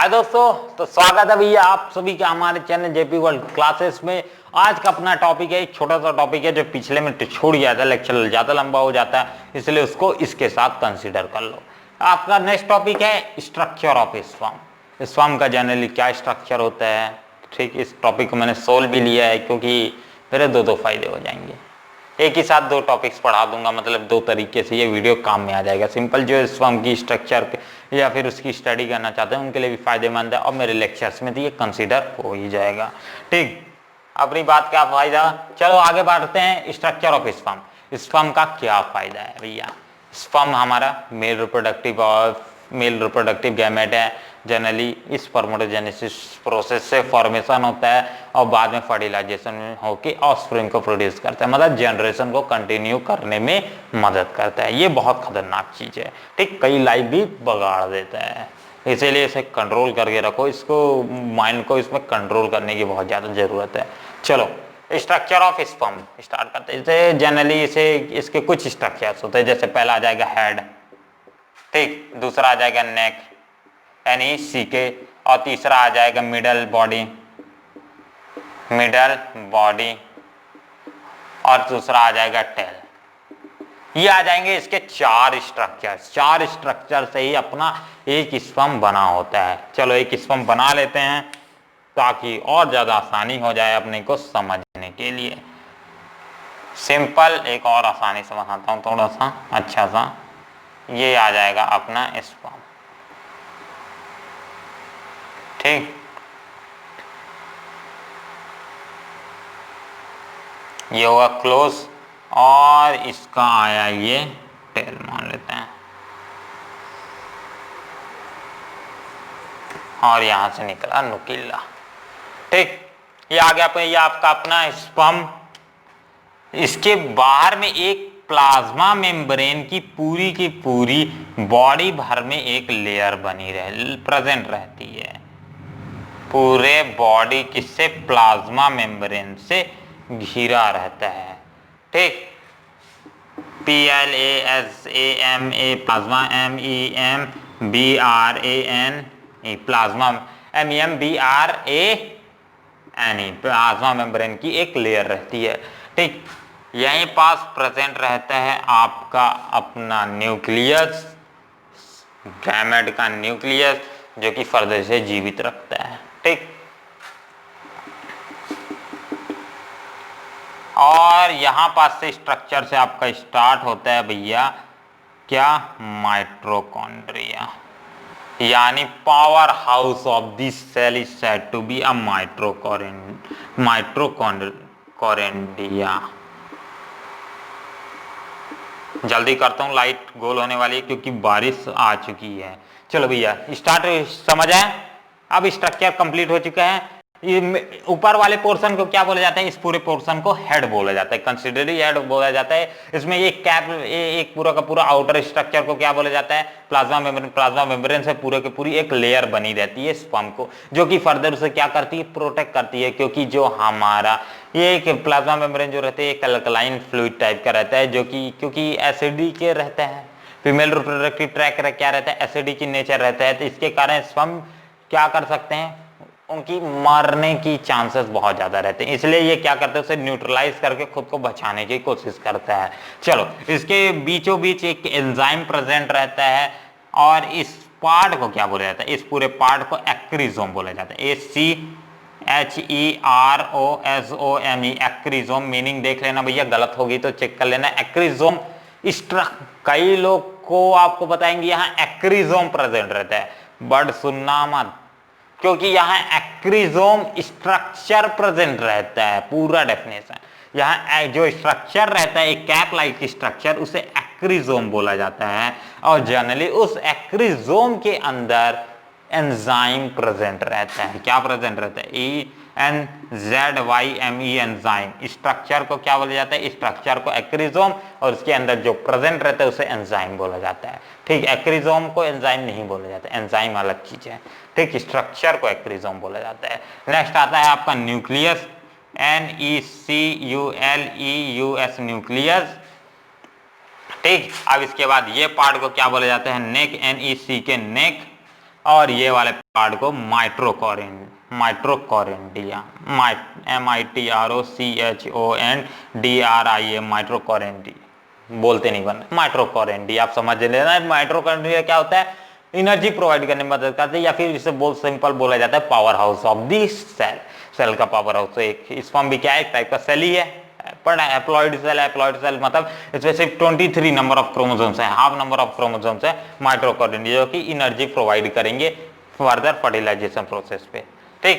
हाय दोस्तों, तो स्वागत है भैया आप सभी के हमारे चैनल जेपी वर्ल्ड क्लासेस में। आज का अपना टॉपिक है, एक छोटा सा टॉपिक है जो पिछले में छोड़ गया था, लेक्चर ज़्यादा लंबा हो जाता है, इसलिए उसको इसके साथ कंसीडर कर लो। आपका नेक्स्ट टॉपिक है स्ट्रक्चर ऑफ स्पर्म। स्पर्म का जनरली क्या स्ट्रक्चर होता है। ठीक, इस टॉपिक को मैंने सोल्व भी लिया है क्योंकि मेरे दो फायदे हो जाएंगे। एक ही साथ दो टॉपिक्स पढ़ा दूंगा, मतलब दो तरीके से ये वीडियो काम में आ जाएगा। सिंपल जो स्पर्म की स्ट्रक्चर या फिर उसकी स्टडी करना चाहते हैं उनके लिए भी फायदेमंद है, और मेरे लेक्चर्स में तो ये कंसीडर हो ही जाएगा। ठीक, अपनी बात का फायदा। चलो आगे बढ़ते हैं। Structure of sperm. स्पर्म का क्या फायदा है भैया। स्पर्म हमारा मेल रिप्रोडक्टिव गैमेट है। जनरली इस स्पर्मेटोजेनेसिस प्रोसेस से फॉर्मेशन होता है और बाद में फर्टिलाइजेशन होकर ऑफस्प्रिंग को प्रोड्यूस करता है, मतलब जनरेशन को कंटिन्यू करने में मदद करता है। ये बहुत खतरनाक चीज है। ठीक, कई लाइफ भी बगाड़ देता है, इसीलिए इसे कंट्रोल करके रखो। इसको माइंड को इसमें कंट्रोल करने की बहुत ज़्यादा ज़रूरत है। चलो स्ट्रक्चर ऑफ स्पर्म स्टार्ट करते हैं। जैसे जनरली इसके कुछ स्ट्रक्चर्स होते हैं। जैसे पहला आ जाएगा हेड, ठीक, दूसरा आ जाएगा नेक यानी सीके, और तीसरा आ जाएगा मिडल बॉडी, और दूसरा आ जाएगा टेल। ये आ जाएंगे इसके चार स्ट्रक्चर से ही अपना एक स्पर्म बना होता है। चलो एक स्पर्म बना लेते हैं ताकि और ज्यादा आसानी हो जाए अपने को समझने के लिए। सिंपल एक और आसानी से बनाता हूं, थोड़ा सा अच्छा सा। ये आ जाएगा अपना स्पर्म, ठीक। ये होगा क्लोज, और इसका आया ये टेल मान लेते हैं, और यहां से निकला नुकीला, ठीक। ये आ गया ये आपका अपना स्पर्म। इसके बाहर में एक प्लाज्मा मेम्ब्रेन की पूरी बॉडी भर में एक लेयर प्रेजेंट रहती है। पूरे बॉडी किससे, प्लाज्मा मेम्ब्रेन से घिरा रहता है, ठीक। PLASMA plasma, MEMBRANE plasma, MEMBRANE plasma membrane की एक लेयर रहती है, ठीक। यहीं पास प्रेजेंट रहता है आपका अपना न्यूक्लियस, गैमेट का न्यूक्लियस, जो कि फर्दर से जीवित रखता है, ठीक। और यहां पास से स्ट्रक्चर से आपका स्टार्ट होता है भैया क्या, माइटोकॉन्ड्रिया, यानी power house of this cell is said to be a mitochondria. जल्दी करता हूं, लाइट गोल होने वाली है क्योंकि बारिश आ चुकी है। चलो भैया स्टार्ट, समझ आए। अब स्ट्रक्चर कंप्लीट हो चुका है। ऊपर वाले पोर्शन को क्या बोला जाता है, इस पूरे पोर्शन को हेड बोला जाता है, कंसिडरी हेड बोला जाता है। इसमें ये कैप, एक पूरा का पूरा आउटर स्ट्रक्चर को क्या बोला जाता है, प्लाज्मा मेम्ब्रेन से पूरे की पूरी एक लेयर बनी रहती है स्पर्म को, जो कि फर्दर उसे क्या करती है, प्रोटेक्ट करती है। क्योंकि जो हमारा ये एक प्लाज्मा मेम्ब्रेन जो रहते हैं एक अल्कलाइन फ्लूइड टाइप का रहता है, जो कि क्योंकि एसिडिक के रहता है, फीमेल रिप्रोडक्टिव ट्रैक्ट क्या रहता है, एसिडिक की नेचर रहता है, तो इसके कारण स्पर्म क्या कर सकते हैं, उनकी मरने की चांसेस बहुत ज्यादा रहते हैं। इसलिए ये क्या करते हैं, उसे न्यूट्रलाइज करके खुद को बचाने की कोशिश करता है। चलो इसके बीचों बीच एक एंजाइम प्रेजेंट रहता है, और इस पार्ट को क्या बोला जाता है, इस पूरे पार्ट को एक्रिजोम बोला जाता है, ACHEROSOME, एक्रिजोम। मीनिंग देख लेना भैया, गलत होगी तो चेक कर लेना। एक्रिजोम कई लोग को आपको बताएंगे यहाँ एक्रिजोम प्रेजेंट रहता है, बट सुनना मत, क्योंकि यहाँ एक्रिजोम स्ट्रक्चर प्रेजेंट रहता है, पूरा डेफिनेशन। यहाँ जो स्ट्रक्चर रहता है एक कैप लाइक स्ट्रक्चर, उसे एक्रिजोम बोला जाता है। और जनरली उस एक्रिजोम के अंदर एंजाइम प्रेजेंट रहता है। क्या प्रेजेंट रहता है, ENZYME एंजाइम। स्ट्रक्चर को क्या बोला जाता है, स्ट्रक्चर को एक्रिजोम, और उसके अंदर जो प्रेजेंट रहता है उसे एंजाइम बोला जाता है, ठीक। एक्रिजोम को एंजाइम नहीं बोला जाता, एंजाइम अलग चीज है, ठीक। स्ट्रक्चर को एक्रिजोम बोला जाता है। नेक्स्ट आता है आपका न्यूक्लियस, NECULEUS न्यूक्लियस, ठीक। अब इसके बाद ये पार्ट को क्या बोला जाता है, नेक, NEC के नेक, और ये वाले पार्ट को माइटोकॉन्ड्रिया, MITROCHONDRIA, माइटोकॉन्ड्रिया बोलते नहीं बन माइटोकॉन्ड्रिया, आप समझ लेना। माइटोकॉन्ड्रिया क्या होता है, एनर्जी प्रोवाइड करने में मदद करते हैं, या फिर इसे बहुत सिंपल बोला जाता है power house of the cell, cell का पावर हाउस। तो एक स्पर्म भी क्या है, एक टाइप का सेल ही है, पर हैप्लॉइड सेल मतलब इसमें सिर्फ 23 नंबर ऑफ क्रोमोसोम्स है, हाफ नंबर ऑफ क्रोमोसोम्स है माइटोकॉन्ड्रिया, जो कि एनर्जी प्रोवाइड करेंगे फर्दर फर्टिलाइजेशन प्रोसेस पे। ठीक,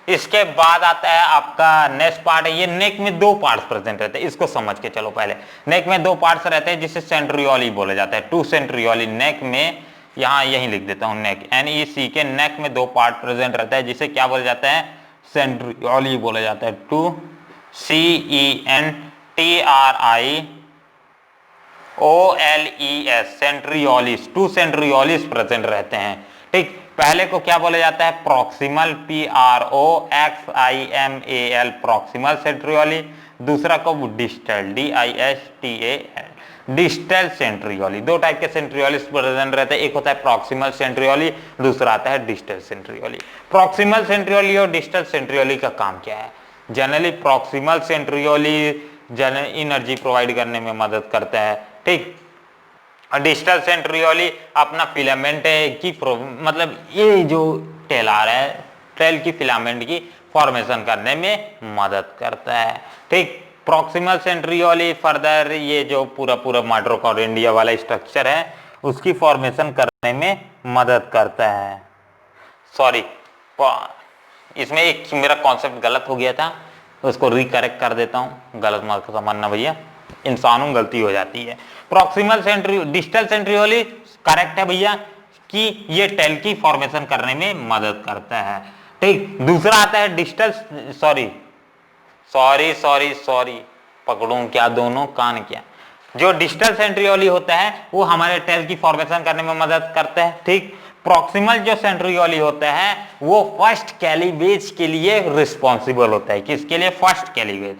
इसके बाद आता है आपका नेक्स्ट पार्ट है, ये नेक में 2 पार्ट्स प्रेजेंट रहते हैं, इसको समझ के चलो। पहले नेक में 2 पार्ट्स रहते हैं जिसे सेंट्रियोली बोला जाता है, 2 सेंट्रियोली। नेक में यहाँ यहीं लिख देता हूँ, नेक NEC के नेक में 2 पार्ट प्रेजेंट रहता है जिसे क्या बोला जाता है, सेंट्रियोली बोला जाता है। 2 CENTRIOLES, सेंट्रियोलिस, 2 सेंट्रियोलिस प्रेजेंट रहते हैं। ठीक, पहले को क्या बोला जाता है, प्रॉक्सिमल PROXIMAL, प्रॉक्सिमल सेंट्रियोली। दूसरा को डिस्टल, DISTAL, डिस्टल सेंट्रियोली। 2 टाइप के सेंट्रियोलिस प्रेजेंट रहते हैं, एक होता है प्रॉक्सिमल सेंट्रियोली, दूसरा आता है डिस्टल सेंट्रियोली। प्रॉक्सिमल सेंट्रियोली और डिस्टल सेंट्रियोली का काम क्या है, जनरली प्रॉक्सिमल सेंट्रियोली एनर्जी प्रोवाइड करने में मदद करता है। ठीक, डिस्टल सेंट्रियोली अपना फिलामेंट की मतलब ये जो टेल आ रहा है, टेल की फिलामेंट की फॉर्मेशन करने में मदद करता है। ठीक, प्रॉक्सिमल सेंट्रियोली फर्दर ये जो पूरा माइटोकॉन्ड्रिया वाला स्ट्रक्चर है उसकी फॉर्मेशन करने में मदद करता है। सॉरी, इसमें एक मेरा कॉन्सेप्ट गलत हो गया था, उसको रिकरेक्ट कर देता हूँ, गलत मत समझना भैया, इंसानों गलती हो जाती है। प्रॉक्सिमल डिस्टल सेंट्रियोली करेक्ट है भैया कि ये टेल की फॉर्मेशन करने में मदद करता है। ठीक, दूसरा आता है डिस्टल, सॉरी पकड़ूं क्या दोनों कान क्या, जो डिस्टल सेंट्रियोली होता है वो हमारे टेल की फॉर्मेशन करने में मदद करता है। ठीक, प्रॉक्सिमल जो सेंट्रियोली होता है वो फर्स्ट कैलीवेज के लिए रिस्पॉन्सिबल होता है। किसके लिए, फर्स्ट कैलीवेज,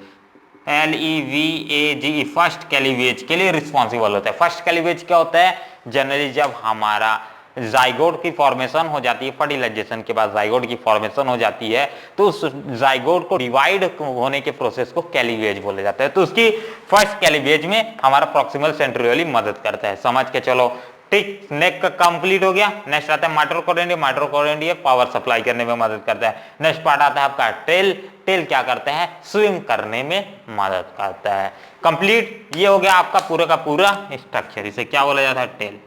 LEVAGE, फर्स्ट कैलीवेज के लिए रिस्पॉन्सिबल होता है। फर्स्ट कैलीवेज क्या होता है, जनरली जब हमारा जाइगोट की फॉर्मेशन हो जाती है, फर्टिलाइजेशन के बाद जाइगोट की फॉर्मेशन हो जाती है, तो उस जाइगोट को डिवाइड होने के प्रोसेस को कैलीवेज बोला जाता है। तो उसकी फर्स्ट कैलीवेज में हमारा प्रॉक्सिमल सेंट्रियोली मदद करता है, समझ के चलो। ठीक, नेक का कंप्लीट हो गया। नेक्स्ट आता है माइटोकॉन्ड्रिया, माइटोकॉन्ड्रिया पावर सप्लाई करने में मदद करता है। नेक्स्ट पार्ट आता है आपका टेल, टेल क्या करता है, स्विम करने में मदद करता है। कंप्लीट, ये हो गया आपका पूरा का पूरा स्ट्रक्चर, इसे क्या बोला जाता है, टेल,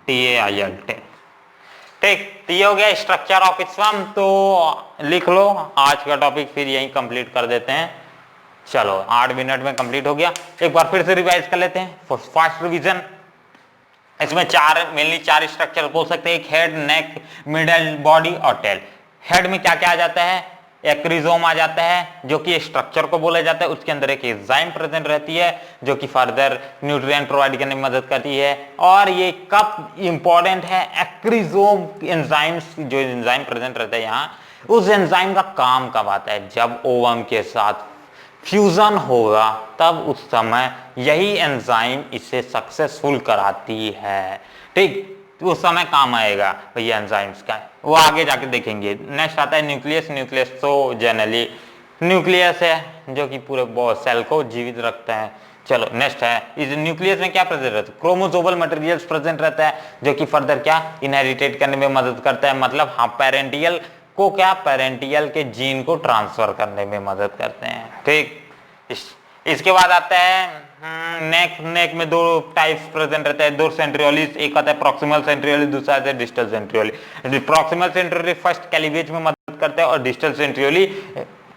TAIL, टेल। ठीक, तो ये हो गया स्ट्रक्चर ऑफ स्पर्म। तो लिख लो, आज का टॉपिक फिर यहीं कंप्लीट कर देते हैं। चलो 8 मिनट में कंप्लीट हो गया, एक बार फिर से रिवाइज कर लेते हैं, फास्ट रिवीजन। इसमें मेनली 4 स्ट्रक्चर बोल सकते हैं, एक हेड, नेक, मिडल, बॉडी और टेल। हेड में क्या क्या आ जाता है, एक्रिजोम आ जाता है जो कि स्ट्रक्चर को बोला जाता है, उसके अंदर एक एंजाइम प्रेजेंट रहती है जो कि फर्दर न्यूट्रिएंट प्रोवाइड करने में मदद करती है। और ये कब इंपॉर्टेंट है, एक्रिजोम एंजाइम्स, जो एंजाइम प्रेजेंट रहता है यहाँ, उस एंजाइम का काम कब आता है, जब ओवम के साथ फ्यूजन होगा तब उस समय यही एंजाइम इसे सक्सेसफुल कराती है। ठीक, तो उस समय काम आएगा भैया एंजाइम्स का, वो आगे जाके देखेंगे। नेक्स्ट आता है न्यूक्लियस। न्यूक्लियस तो जनरली न्यूक्लियस है जो कि पूरे सेल को जीवित रखता है। चलो नेक्स्ट है, इस न्यूक्लियस में क्या प्रेजेंट रहता है, क्रोमोसोमल मटेरियल्स प्रेजेंट रहता है जो कि फर्दर क्या इनहेरिटेट करने में मदद करता है, मतलब हाँ पेरेंटियल को क्या, पेरेंटियल के जीन को ट्रांसफर करने में मदद करते हैं। ठीक, इसके बाद आता है नेक। नेक में 2 टाइप्स प्रेजेंट रहते हैं, 2 सेंट्रियोलिस, एक आता है प्रॉक्सिमल सेंट्रियोली, दूसरा आता है डिस्टल सेंट्रियोली। प्रॉक्सिमल सेंट्रियोली फर्स्ट कैलीवेज में मदद करते हैं और डिस्टल सेंट्रियोली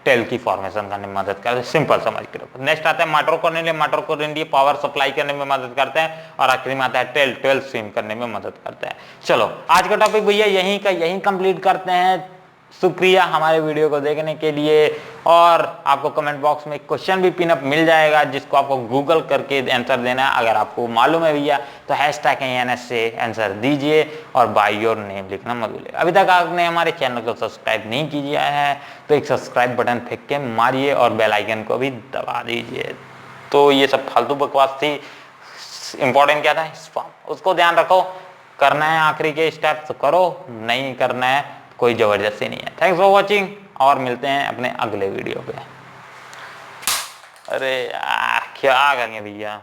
टेल की फॉर्मेशन करने में मदद करते हैं, सिंपल समझ के रखो। नेक्स्ट आता है माइटोकॉन्ड्रिया। माइटोकॉन्ड्रिया पावर सप्लाई करने में मदद करते हैं और आखिरी में आता है टेल, टेल स्विम करने में मदद करता है। चलो आज का टॉपिक भैया यहीं का यहीं कंप्लीट करते हैं। शुक्रिया हमारे वीडियो को देखने के लिए, और आपको कमेंट बॉक्स में क्वेश्चन भी पिनअप मिल जाएगा जिसको आपको गूगल करके आंसर देना है। अगर आपको मालूम है भैया तो #ANS से आंसर दीजिए और बाय योर नेम लिखना मत भूलिए। अभी तक आपने हमारे चैनल को सब्सक्राइब नहीं किया है तो एक सब्सक्राइब बटन फेंक के मारिए और बेल आइकन को भी दबा दीजिए। तो ये सब फालतू बकवास थी, इंपॉर्टेंट क्या था, स्पर्म, उसको ध्यान रखो। करना है आखिरी के स्टेप्स तो करो, नहीं करना है कोई जबरदस्ती नहीं है। थैंक्स फॉर वॉचिंग और मिलते हैं अपने अगले वीडियो पे। अरे यार क्या करेंगे भैया।